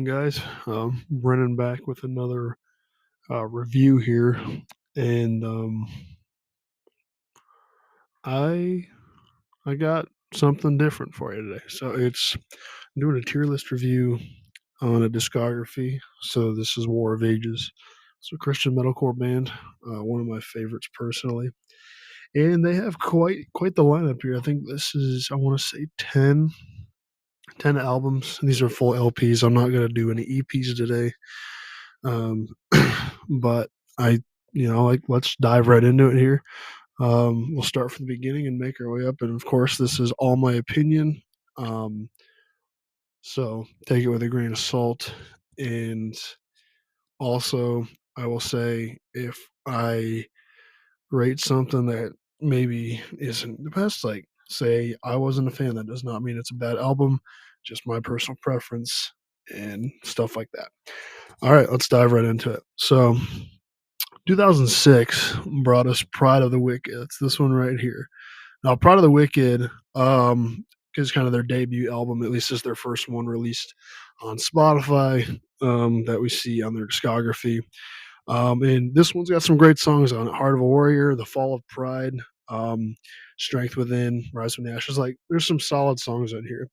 guys? Brennan back with another review here, and I I got something different for you today. So I'm doing a tier list review on a discography. So this is War of Ages. It's a Christian metalcore band, one of my favorites personally, and they have quite the lineup here. I think this is, I want to say, 10 albums. These are full LPs. I'm not going to do any EPs today. Um, but I, like, let's dive right into it here. We'll start from the beginning and make our way up. And of course, this is all my opinion. Um, so take it with a grain of salt. And also, I will say, if I rate something that maybe isn't the best, like say I wasn't a fan, that does not mean it's a bad album, just my personal preference and stuff like that. All right, let's dive right into it. So 2006 brought us Pride of the Wicked. It's this one right here. Now, Pride of the Wicked is kind of their debut album, at least is their first one released on Spotify, that we see on their discography. And this one's got some great songs on it: Heart of a Warrior, The Fall of Pride, um, Strength Within, Rise from the Ashes. Like, there's some solid songs on here.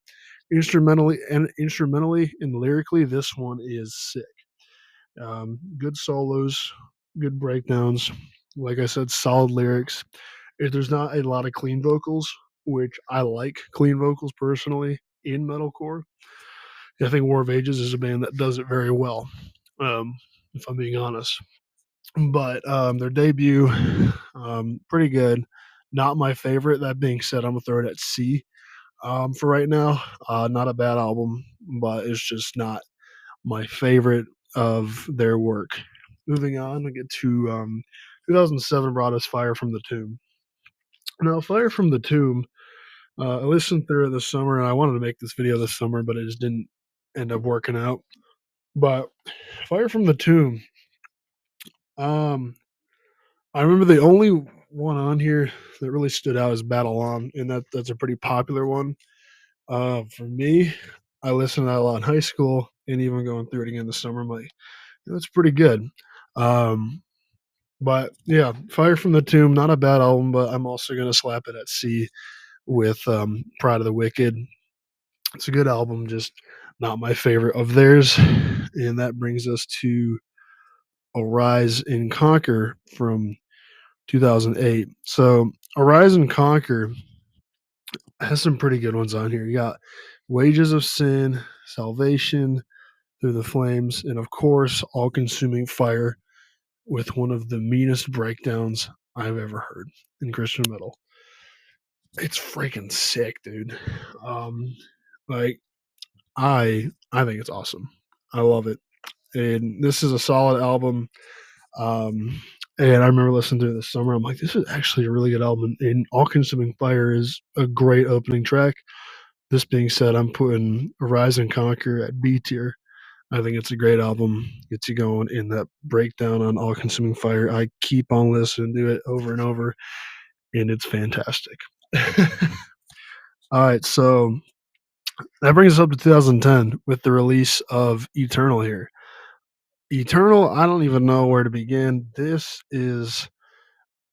Instrumentally and lyrically, this one is sick. Good solos, good breakdowns. Like I said, solid lyrics. If there's not a lot of clean vocals, which I like clean vocals personally in metalcore, I think War of Ages is a band that does it very well. If I'm being honest, but their debut, pretty good. Not my favorite. That being said, I'm gonna throw it at C for right now. Not a bad album, but it's just not my favorite of their work. Moving on, we get to 2007 brought us Fire from the Tomb. Now, Fire from the Tomb, I listened through it this summer, and I wanted to make this video this summer, but it just didn't end up working out. But Fire from the Tomb, um, I remember the only one on here that really stood out is Battle On, and that's a pretty popular one. For me, I listened to that a lot in high school, and even going through it again this summer, I'm like, that's pretty good. Um, but yeah, Fire from the Tomb, not a bad album, but I'm also gonna slap it at C with Pride of the Wicked. It's a good album, just not my favorite of theirs. And that brings us to Arise and Conquer from 2008. So Arise and Conquer has some pretty good ones on here. You got Wages of Sin, Salvation, Through the Flames, and of course, All Consuming Fire, with one of the meanest breakdowns I've ever heard in Christian metal. It's freaking sick, dude. Um, like I think it's awesome. I love it, and this is a solid album. Um, and I remember listening to it this summer. I'm like, this is actually a really good album. And All Consuming Fire is a great opening track. This being said, I'm putting Rise and Conquer at B tier. I think it's a great album. Gets you going in that breakdown on All Consuming Fire. I keep on listening to it over and over, and it's fantastic. All right, so that brings us up to 2010 with the release of Eternal here. Eternal, I don't even know where to begin. This is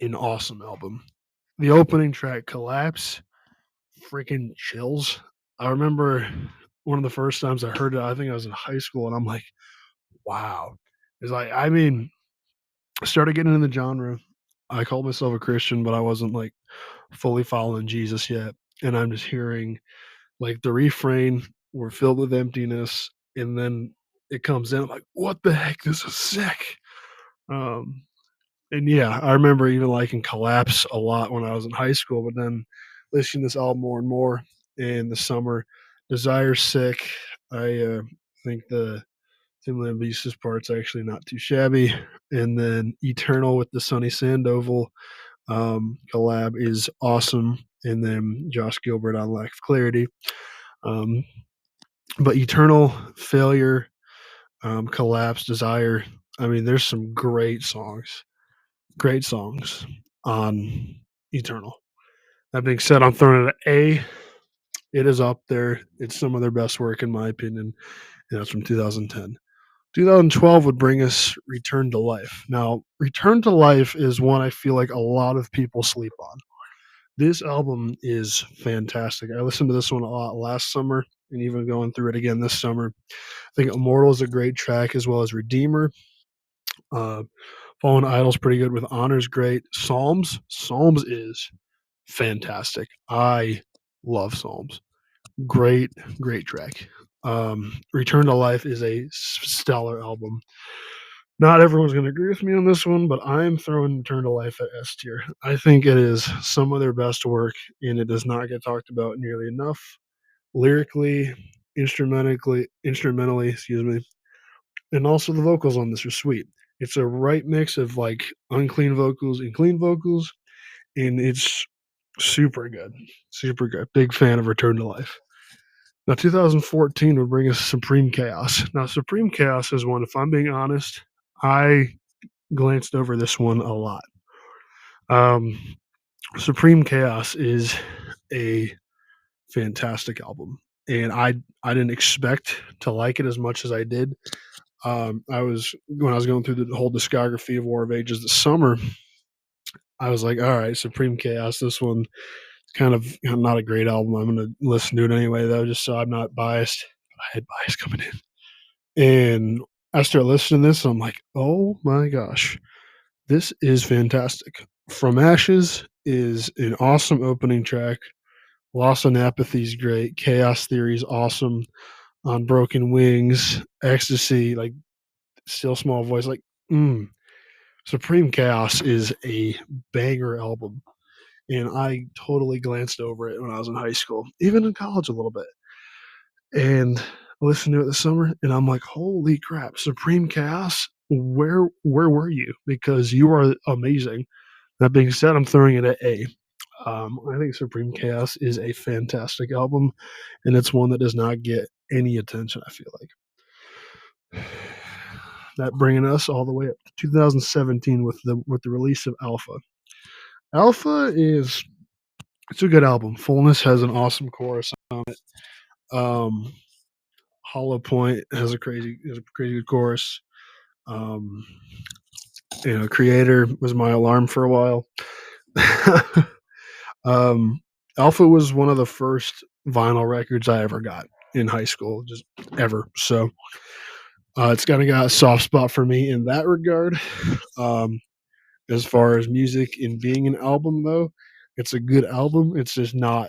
an awesome album. The opening track, Collapse, freaking chills. I remember one of the first times I heard it, I think I was in high school, and I'm like, wow. It's like, I mean, I started getting into the genre. I called myself a Christian, but I wasn't like fully following Jesus yet. And I'm just hearing like the refrain, we're filled with emptiness, and then it comes in. I'm like, what the heck? This is sick. Um, and yeah, I remember even liking Collapse a lot when I was in high school, but then listening to this album more and more in the summer. Desire Sick. I think the Tim Lambesis part's actually not too shabby. And then Eternal with the Sunny Sandoval collab is awesome. And then Josh Gilbert on Lack of Clarity. Um, but Eternal, Failure, Collapse, Desire. I mean, there's some great songs on Eternal. That being said, I'm throwing it at A. It is up there. It's some of their best work, in my opinion. and that's from 2010. 2012 would bring us Return to Life. Now, Return to Life is one I feel like a lot of people sleep on. This album is fantastic. I listened to this one a lot last summer and even going through it again this summer. I think Immortal is a great track as well as Redeemer. Uh, Fallen Idol's pretty good with Honor's great. Psalms is fantastic. I love Psalms. Great, great track. Return to Life is a stellar album. Not everyone's going to agree with me on this one, but I'm throwing Return to Life at S tier. I think it is some of their best work, and it does not get talked about nearly enough. Lyrically, instrumentally, excuse me, and also the vocals on this are sweet. It's a right mix of like unclean vocals and clean vocals, and it's super good, super good. Big fan of Return to Life. Now, 2014 would bring us Supreme Chaos. Now, Supreme Chaos is one, if I'm being honest, I glanced over this one a lot. Um, Supreme Chaos is a fantastic album, and I didn't expect to like it as much as I did. I was when I was going through the whole discography of War of Ages this summer. I was like, all right, Supreme Chaos. This one is kind of not a great album. I'm going to listen to it anyway, though, just so I'm not biased. I had bias coming in, and I start listening to this. And I'm like, oh my gosh, this is fantastic. From Ashes is an awesome opening track. Loss and Apathy is great. Chaos Theory is awesome. On Broken Wings, Ecstasy, like Still Small Voice, like Supreme Chaos is a banger album. And I totally glanced over it when I was in high school, even in college a little bit. And I listened to it this summer, and I'm like, holy crap, Supreme Chaos, where were you? Because you are amazing. That being said, I'm throwing it at A. I think Supreme Chaos is a fantastic album, and it's one that does not get any attention, I feel like. That bringing us all the way up to 2017 with the release of Alpha. Alpha is it's a good album. Fullness has an awesome chorus on it. Um, Hollow Point has a crazy good chorus. Um, Creator was my alarm for a while. Alpha was one of the first vinyl records I ever got in high school, just ever. So it's kind of got a soft spot for me in that regard. Um, as far as music and being an album, though, it's a good album. It's just not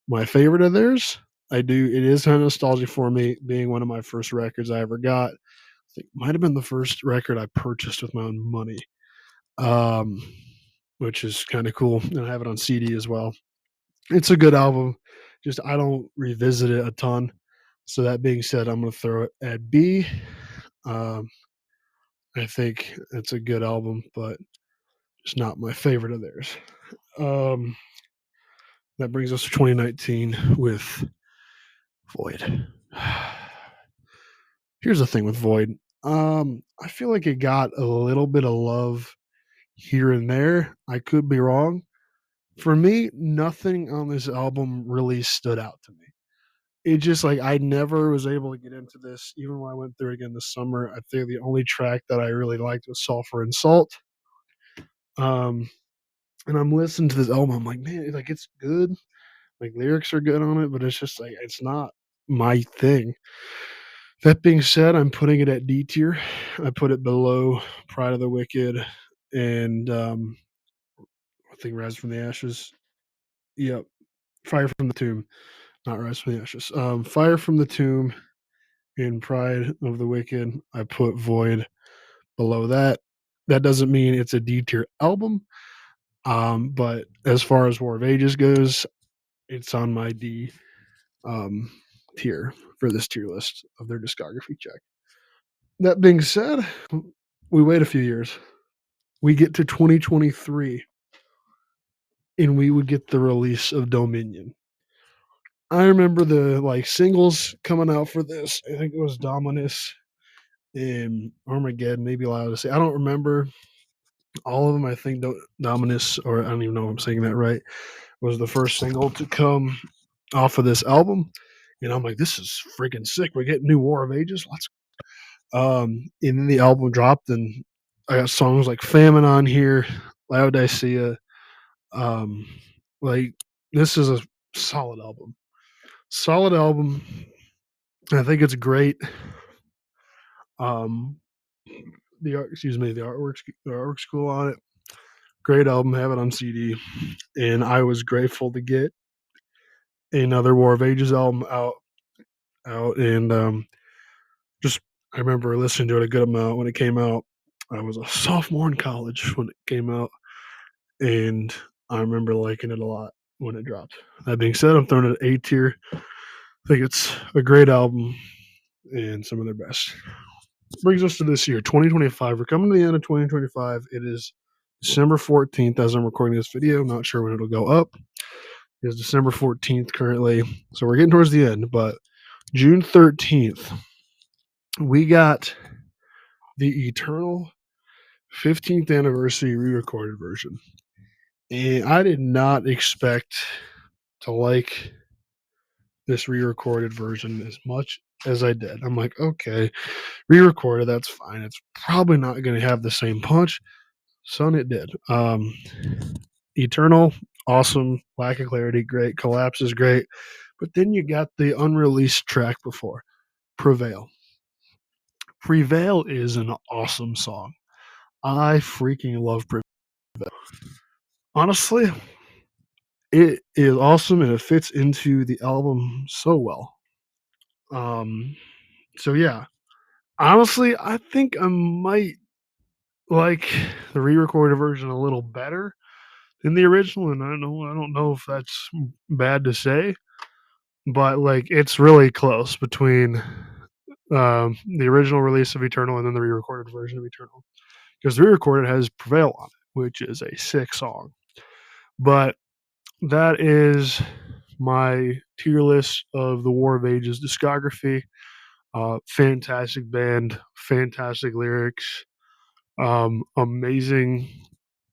my favorite of theirs. It is kind of nostalgic for me, being one of my first records I ever got. I think it might have been the first record I purchased with my own money, um, which is kind of cool. And I have it on CD as well. It's a good album. Just I don't revisit it a ton. So that being said, I'm going to throw it at B. Um, I think it's a good album, but it's not my favorite of theirs. Um, that brings us to 2019 with Void. Here's the thing with Void. I feel like it got a little bit of love here and there. I could be wrong. For me, nothing on this album really stood out to me. It just like I never was able to get into this, even when I went through it again this summer. I think the only track that I really liked was Sulfur and Salt. Um, and I'm listening to this album. I'm like, man, like it's good. Like lyrics are good on it, but it's just like it's not my thing. That being said, I'm putting it at D tier. I put it below Pride of the Wicked and I think Rise from the Ashes. Yep, Fire from the Tomb, not Rise from the Ashes. Fire from the Tomb and Pride of the Wicked. I put Void below that. That doesn't mean it's a D tier album. But as far as War of Ages goes, it's on my D um, tier for this tier list of their discography check. That being said, we wait a few years. We get to 2023 and we would get the release of Dominion. I remember the like singles coming out for this. I think it was Dominus and Armageddon, maybe allowed to say. I don't remember all of them. I think Dominus, or I don't even know if I'm saying that right, was the first single to come off of this album. and I'm like, "This is freaking sick. We're getting new War of Ages. Let's." And then the album dropped, and I got songs like "Famine" on here, "Laodicea." Um, like this is a solid album. Solid album. I think it's great. Um, the artwork's cool on it. Great album. Have it on CD, and I was grateful to get another War of Ages album out, and just I remember listening to it a good amount when it came out. I was a sophomore in college when it came out, and I remember liking it a lot when it dropped. That being said, I'm throwing it at A tier. I think it's a great album and some of their best. Brings us to this year, 2025. We're coming to the end of 2025. It is December 14th as I'm recording this video. Not sure when it'll go up. It's December 14th currently. So we're getting towards the end. But June 13th, we got the Eternal 15th anniversary re-recorded version. And I did not expect to like this re-recorded version as much as I did. I'm like, okay, re-recorded, that's fine. It's probably not going to have the same punch. Son, it did. Eternal, awesome. Lack of clarity, great. Collapse is great. But then you got the unreleased track before, Prevail. Prevail is an awesome song. I freaking love Prevail. Honestly, it is awesome and it fits into the album so well. So yeah. Honestly, I think I might like the re-recorded version a little better than the original, and I don't know if that's bad to say, but like it's really close between the original release of Eternal and then the re-recorded version of Eternal, because the re-recorded has Prevail on it, which is a sick song. But that is my tier list of the War of Ages discography. Fantastic band, fantastic lyrics, amazing.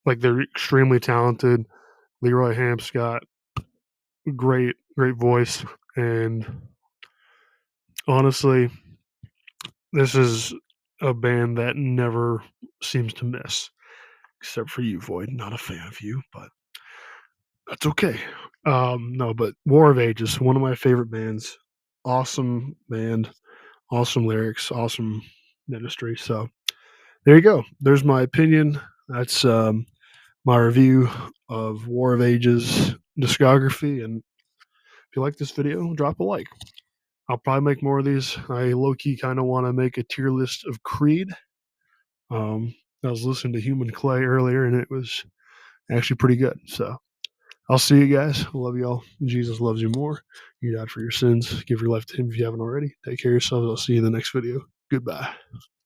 Like they're extremely talented. Leroy Hampscott, great voice, and honestly, this is a band that never seems to miss, except for you, Void. Not a fan of you, but that's okay. No, but War of Ages, one of my favorite bands. Awesome band, awesome lyrics, awesome ministry. So there you go. There's my opinion. That's my review of War of Ages discography. And if you like this video, drop a like. I'll probably make more of these. I low key kind of want to make a tier list of Creed. I was listening to Human Clay earlier, and it was actually pretty good. So I'll see you guys. Love you all. Jesus loves you more. You died for your sins. Give your life to Him if you haven't already. Take care of yourselves. I'll see you in the next video. Goodbye.